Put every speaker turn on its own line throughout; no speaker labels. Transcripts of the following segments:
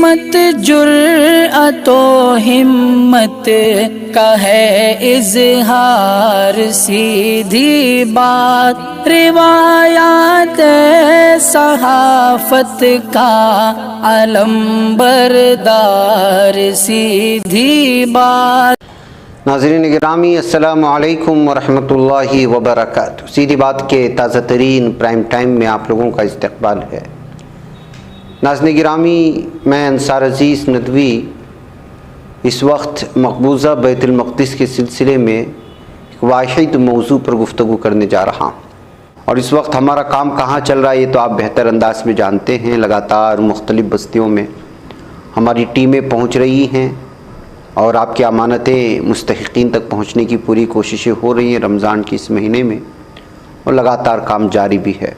مت جرأت و ہمت کا ہے اظہار، سیدھی بات روایات صحافت کا علم بردار، سیدھی بات۔
ناظرین گرامی السلام علیکم ورحمۃ اللہ وبرکاتہ۔ سیدھی بات کے تازہ ترین پرائم ٹائم میں آپ لوگوں کا استقبال ہے۔ ناظرین گرامی، میں انصار عزیز ندوی اس وقت مقبوضہ بیت المقدس کے سلسلے میں ایک واحد موضوع پر گفتگو کرنے جا رہا ہوں، اور اس وقت ہمارا کام کہاں چل رہا ہے یہ تو آپ بہتر انداز میں جانتے ہیں۔ لگاتار مختلف بستیوں میں ہماری ٹیمیں پہنچ رہی ہیں اور آپ کی امانتیں مستحقین تک پہنچنے کی پوری کوششیں ہو رہی ہیں رمضان کے اس مہینے میں، اور لگاتار کام جاری بھی ہے۔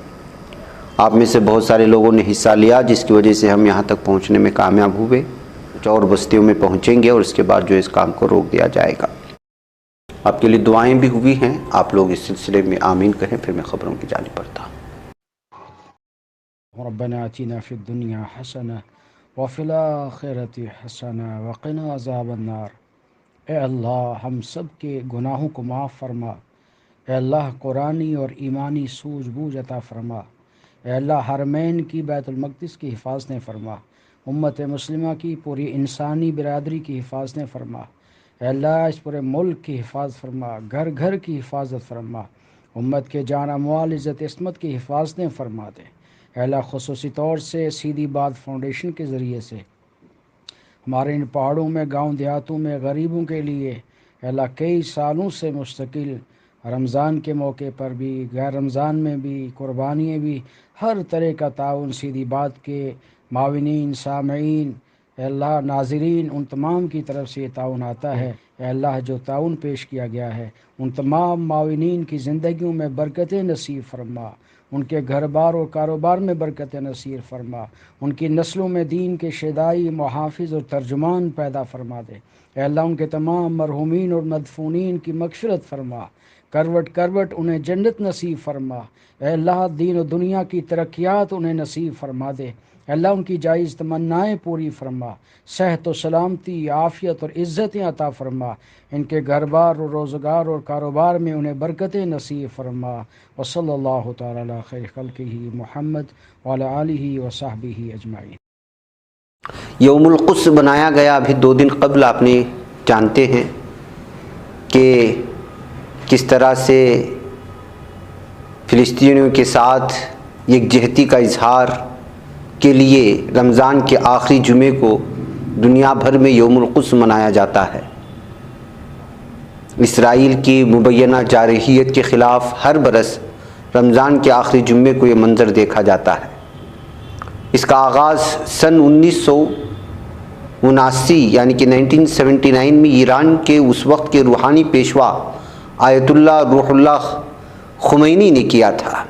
آپ میں سے بہت سارے لوگوں نے حصہ لیا، جس کی وجہ سے ہم یہاں تک پہنچنے میں کامیاب ہوئے۔ کچھ اور بستیوں میں پہنچیں گے اور اس کے بعد جو اس کام کو روک دیا جائے گا۔ آپ کے لیے دعائیں بھی ہوئی ہیں، آپ لوگ اس سلسلے میں آمین کہیں، پھر میں خبروں کی جانب بڑھتا ہوں۔
ربنا آتنا فی الدنیا حسنہ وفی الآخرۃ حسنہ وقنا عذاب النار۔ اے اللہ، ہم سب کے گناہوں کو معاف فرما۔ اے اللہ، قرآنی اور ایمانی سوجھ بوجھ عطا فرما۔ اے اللہ، حرمین کی بیت المقدس کی حفاظتیں فرما۔ امت مسلمہ کی پوری انسانی برادری کی حفاظتیں فرما۔ اے اللہ، اس پورے ملک کی حفاظت فرما، گھر گھر کی حفاظت فرما۔ امت کے جان اموال عزت عصمت کی حفاظتیں فرما دے۔ اے اللہ، خصوصی طور سے سیدھی بات فاؤنڈیشن کے ذریعے سے ہمارے ان پہاڑوں میں، گاؤں دیہاتوں میں غریبوں کے لیے اے اللہ کئی سالوں سے مستقل رمضان کے موقع پر بھی، غیر رمضان میں بھی، قربانیاں بھی، ہر طرح کا تعاون سیدھی بات کے معاونین، سامعین، اے اللہ ناظرین، ان تمام کی طرف سے یہ تعاون آتا ہے۔ اے اللہ، جو تعاون پیش کیا گیا ہے ان تمام معاونین کی زندگیوں میں برکتیں نصیب فرما، ان کے گھر بار اور کاروبار میں برکتیں نصیب فرما، ان کی نسلوں میں دین کے شیدائی، محافظ اور ترجمان پیدا فرما دے۔ اے اللہ، ان کے تمام مرحومین اور مدفونین کی مغفرت فرما، کروٹ کروٹ انہیں جنت نصیب فرما۔ اے اللہ، دین و دنیا کی ترقیات انہیں نصیب فرما دے۔ اے اللہ، ان کی جائز تمنائیں پوری فرما، صحت و سلامتی، عافیت اور عزتیں عطا فرما، ان کے گھر بار اور روزگار اور کاروبار میں انہیں برکتیں نصیب فرما۔ وصلی اللہ تعالی علی خیر خلقہ محمد وعلی آلہ وصحبہ اجمعین۔
یوم القدس بنایا گیا ابھی 2 دن قبل، آپ نے جانتے ہیں کہ کس طرح سے فلسطینیوں کے ساتھ یکجہتی کا اظہار کے لیے رمضان کے آخری جمعے کو دنیا بھر میں یوم القدس منایا جاتا ہے۔ اسرائیل کی مبینہ جارحیت کے خلاف ہر برس رمضان کے آخری جمعے کو یہ منظر دیکھا جاتا ہے۔ اس کا آغاز سن 1979 یعنی کہ 1979 میں ایران کے اس وقت کے روحانی پیشوا آیت اللہ روح اللہ خمینی نے کیا تھا۔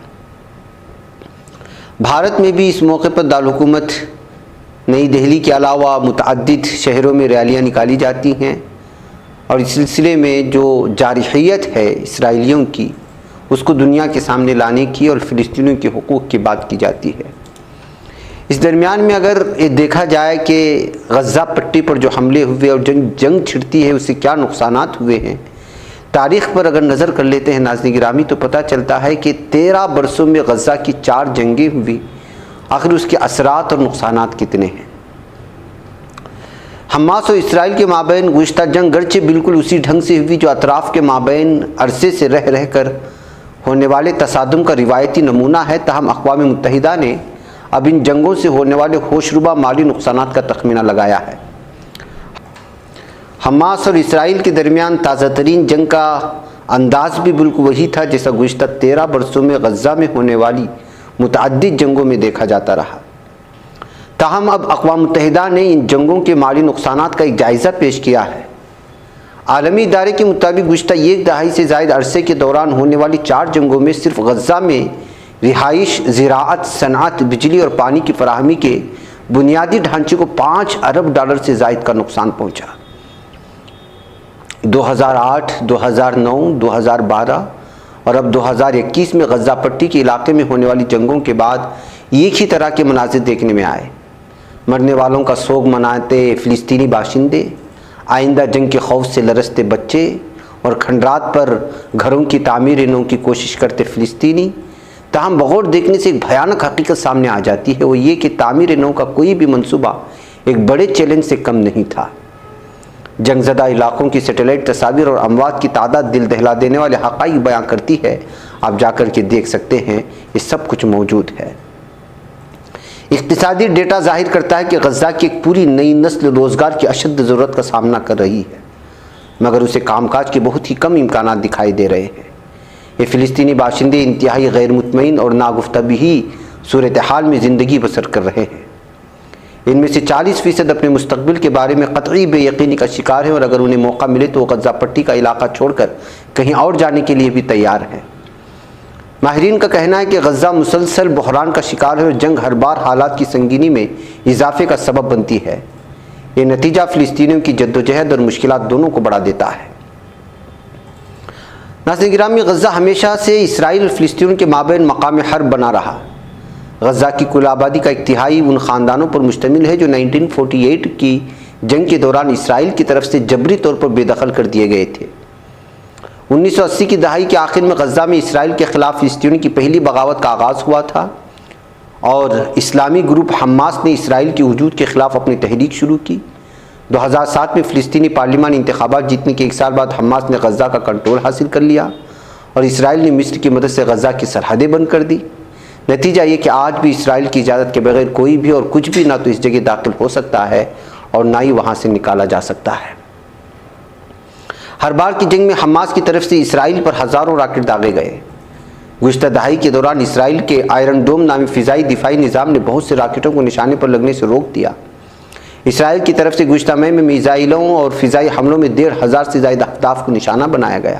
بھارت میں بھی اس موقع پر دارالحکومت نئی دہلی کے علاوہ متعدد شہروں میں ریلیاں نکالی جاتی ہیں، اور اس سلسلے میں جو جارحیت ہے اسرائیلیوں کی اس کو دنیا کے سامنے لانے کی اور فلسطینیوں کے حقوق کی بات کی جاتی ہے۔ اس درمیان میں اگر یہ دیکھا جائے کہ غزہ پٹی پر جو حملے ہوئے اور جنگ چھڑتی ہے اس سے کیا نقصانات ہوئے ہیں، تاریخ پر اگر نظر کر لیتے ہیں ناظرین گرامی تو پتہ چلتا ہے کہ 13 برسوں میں غزہ کی 4 جنگیں ہوئی، آخر اس کے اثرات اور نقصانات کتنے ہیں۔ حماس اور اسرائیل کے مابین گزشتہ جنگ گرچہ بالکل اسی ڈھنگ سے ہوئی جو اطراف کے مابین عرصے سے رہ کر ہونے والے تصادم کا روایتی نمونہ ہے، تاہم اقوام متحدہ نے اب ان جنگوں سے ہونے والے ہوشربا مالی نقصانات کا تخمینہ لگایا ہے۔ حماس اور اسرائیل کے درمیان تازہ ترین جنگ کا انداز بھی بالکل وہی تھا جیسا گزشتہ 13 برسوں میں غزہ میں ہونے والی متعدد جنگوں میں دیکھا جاتا رہا۔ تاہم اب اقوام متحدہ نے ان جنگوں کے مالی نقصانات کا ایک جائزہ پیش کیا ہے۔ عالمی ادارے کے مطابق گزشتہ 1 دہائی سے زائد عرصے کے دوران ہونے والی 4 جنگوں میں صرف غزہ میں رہائش، زراعت، صنعت، بجلی اور پانی کی فراہمی کے بنیادی ڈھانچے کو $5 ارب سے زائد کا نقصان پہنچا۔ 2008، 2009، 2012 اور اب 2021 میں غزہ پٹی کے علاقے میں ہونے والی جنگوں کے بعد ایک ہی طرح کے مناظر دیکھنے میں آئے۔ مرنے والوں کا سوگ مناتے فلسطینی باشندے، آئندہ جنگ کے خوف سے لرزتے بچے اور کھنڈرات پر گھروں کی تعمیر نو کی کوشش کرتے فلسطینی، تاہم بغور دیکھنے سے ایک بھیانک حقیقت سامنے آ جاتی ہے، وہ یہ کہ تعمیر نو کا کوئی بھی منصوبہ ایک بڑے چیلنج سے کم نہیں تھا۔ جنگ زدہ علاقوں کی سیٹلائٹ تصاویر اور اموات کی تعداد دل دہلا دینے والے حقائق بیان کرتی ہے، آپ جا کر کے دیکھ سکتے ہیں، یہ سب کچھ موجود ہے۔ اقتصادی ڈیٹا ظاہر کرتا ہے کہ غزہ کی ایک پوری نئی نسل روزگار کی اشد ضرورت کا سامنا کر رہی ہے، مگر اسے کام کاج کے بہت ہی کم امکانات دکھائی دے رہے ہیں۔ یہ فلسطینی باشندے انتہائی غیر مطمئن اور ناگفتگی صورتحال میں زندگی بسر کر رہے ہیں۔ ان میں سے 40% اپنے مستقبل کے بارے میں قطعی بے یقینی کا شکار ہیں، اور اگر انہیں موقع ملے تو وہ غزہ پٹی کا علاقہ چھوڑ کر کہیں اور جانے کے لیے بھی تیار ہیں۔ ماہرین کا کہنا ہے کہ غزہ مسلسل بحران کا شکار ہے اور جنگ ہر بار حالات کی سنگینی میں اضافے کا سبب بنتی ہے۔ یہ نتیجہ فلسطینیوں کی جدوجہد اور مشکلات دونوں کو بڑھا دیتا ہے۔ ناظرین گرامی، غزہ ہمیشہ سے اسرائیل اور فلسطینیوں کے مابین مقام حرب بنا رہا۔ غزہ کی کل آبادی کا 1/3 ان خاندانوں پر مشتمل ہے جو 1948 کی جنگ کے دوران اسرائیل کی طرف سے جبری طور پر بے دخل کر دیے گئے تھے۔ 1980 کی دہائی کے آخر میں غزہ میں اسرائیل کے خلاف فلسطینیوں کی پہلی بغاوت کا آغاز ہوا تھا، اور اسلامی گروپ حماس نے اسرائیل کے وجود کے خلاف اپنی تحریک شروع کی۔ 2007 میں فلسطینی پارلیمانی انتخابات جیتنے کے 1 سال بعد حماس نے غزہ کا کنٹرول حاصل کر لیا، اور اسرائیل نے مصر کی مدد سے غزہ کی سرحدیں بند کر دی۔ نتیجہ یہ کہ آج بھی اسرائیل کی اجازت کے بغیر کوئی بھی اور کچھ بھی نہ تو اس جگہ داخل ہو سکتا ہے اور نہ ہی وہاں سے نکالا جا سکتا ہے۔ ہر بار کی جنگ میں حماس کی طرف سے اسرائیل پر ہزاروں راکٹ داغے گئے۔ گزشتہ دہائی کے دوران اسرائیل کے آئرن ڈوم نامی فضائی دفاعی نظام نے بہت سے راکٹوں کو نشانے پر لگنے سے روک دیا۔ اسرائیل کی طرف سے گزشتہ مئی میں میزائلوں اور فضائی حملوں میں 1,500 سے زائد اہداف کو نشانہ بنایا گیا۔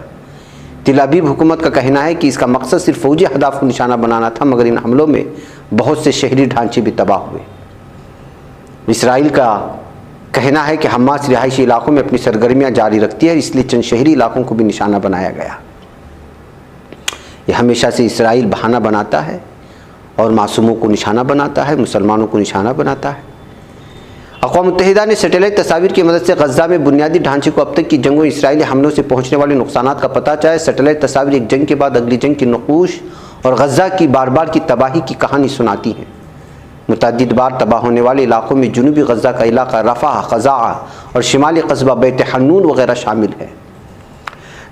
تل ابیب حکومت کا کہنا ہے کہ اس کا مقصد صرف فوجی اہداف کو نشانہ بنانا تھا، مگر ان حملوں میں بہت سے شہری ڈھانچے بھی تباہ ہوئے۔ اسرائیل کا کہنا ہے کہ حماس رہائشی علاقوں میں اپنی سرگرمیاں جاری رکھتی ہے، اس لیے چند شہری علاقوں کو بھی نشانہ بنایا گیا۔ یہ ہمیشہ سے اسرائیل بہانہ بناتا ہے اور معصوموں کو نشانہ بناتا ہے، مسلمانوں کو نشانہ بناتا ہے۔ اقوام متحدہ نے سیٹلائٹ تصاویر کی مدد سے غزہ میں بنیادی ڈھانچے کو اب تک کی جنگوں اسرائیلی حملوں سے پہنچنے والے نقصانات کا پتہ چلا ہے۔ سیٹلائٹ تصاویر ایک جنگ کے بعد اگلی جنگ کی نقوش اور غزہ کی بار بار کی تباہی کی کہانی سناتی ہیں۔ متعدد بار تباہ ہونے والے علاقوں میں جنوبی غزہ کا علاقہ رفح، خزاعہ اور شمالی قصبہ بیت حنون وغیرہ شامل ہے۔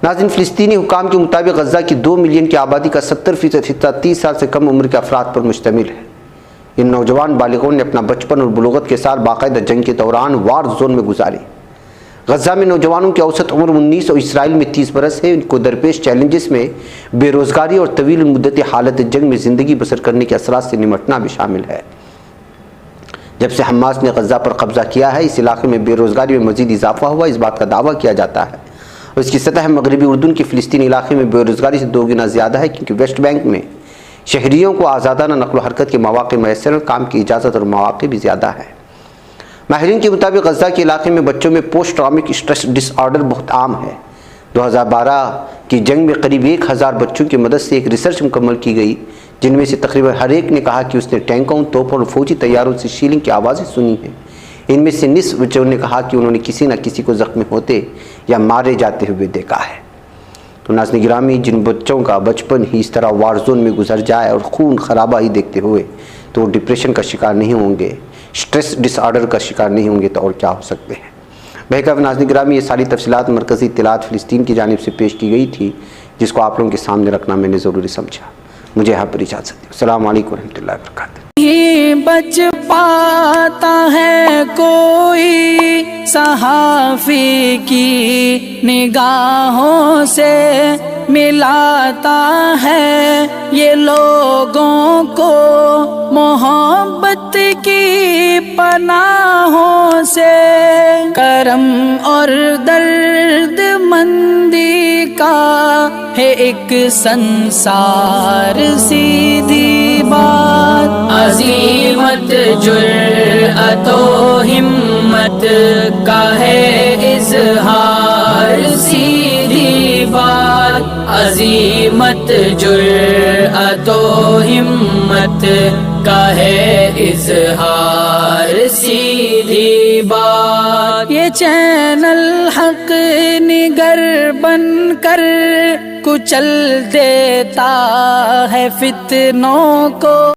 ناظرین، فلسطینی حکام کے مطابق غزہ کی 2 ملین کی آبادی کا 70% حصہ 30 سال سے کم عمر کے افراد پر مشتمل ہے۔ ان نوجوان بالغوں نے اپنا بچپن اور بلوغت کے سال باقاعدہ جنگ کے دوران وار زون میں گزارے۔ غزہ میں نوجوانوں کی اوسط عمر 19 اور اسرائیل میں 30 برس ہے۔ ان کو درپیش چیلنجز میں بے روزگاری اور طویل مدتی حالت جنگ میں زندگی بسر کرنے کے اثرات سے نمٹنا بھی شامل ہے۔ جب سے حماس نے غزہ پر قبضہ کیا ہے، اس علاقے میں بے روزگاری میں مزید اضافہ ہوا۔ اس بات کا دعویٰ کیا جاتا ہے اور اس کی سطح مغربی اردن کے فلسطینی علاقے میں بے روزگاری سے 2 گنا زیادہ ہے، کیونکہ ویسٹ بینک میں شہریوں کو آزادانہ نقل و حرکت کے مواقع میسر ہیں، کام کی اجازت اور مواقع بھی زیادہ ہے۔ ماہرین کے مطابق غزہ کے علاقے میں بچوں میں پوسٹ ٹرامیک اسٹریس ڈس آرڈر بہت عام ہے۔ 2012 کی جنگ میں قریب 1000 بچوں کی مدد سے ایک ریسرچ مکمل کی گئی، جن میں سے تقریباً ہر ایک نے کہا کہ اس نے ٹینکوں، توپوں اور فوجی طیاروں سے شیلنگ کی آوازیں سنی ہیں۔ ان میں سے نصف بچوں نے کہا کہ انہوں نے کسی نہ کسی کو زخمی ہوتے یا مارے جاتے ہوئے دیکھا ہے۔ تو ناظرین گرامی، جن بچوں کا بچپن ہی اس طرح وار زون میں گزر جائے اور خون خرابہ ہی دیکھتے ہوئے، تو وہ ڈپریشن کا شکار نہیں ہوں گے، اسٹریس ڈس آرڈر کا شکار نہیں ہوں گے، تو اور کیا ہو سکتے ہیں۔ بہرکیف ناظرین گرامی، یہ ساری تفصیلات مرکزی اطلاعات فلسطین کی جانب سے پیش کی گئی تھی، جس کو آپ لوگوں کے سامنے رکھنا میں نے ضروری سمجھا۔ مجھے یہاں پر اجازت دیں۔ السلام علیکم ورحمۃ اللہ وبرکاتہ۔
نہیں بچ پاتا ہے کوئی صحافی کی نگاہوں سے، ملاتا ہے یہ لوگوں کو محبت کی پناہوں سے۔ کرم اور درد مندی کا ہے ایک سنسار، سیدھی بات عظیمت جرأت و ہمت کا ہے اظہار، سیدھی بات عظیمت جرأت و ہمت کا ہے اظہار۔ سیدھی بات، یہ چینل حق نگر بن کر کچل دیتا ہے فتنوں کو۔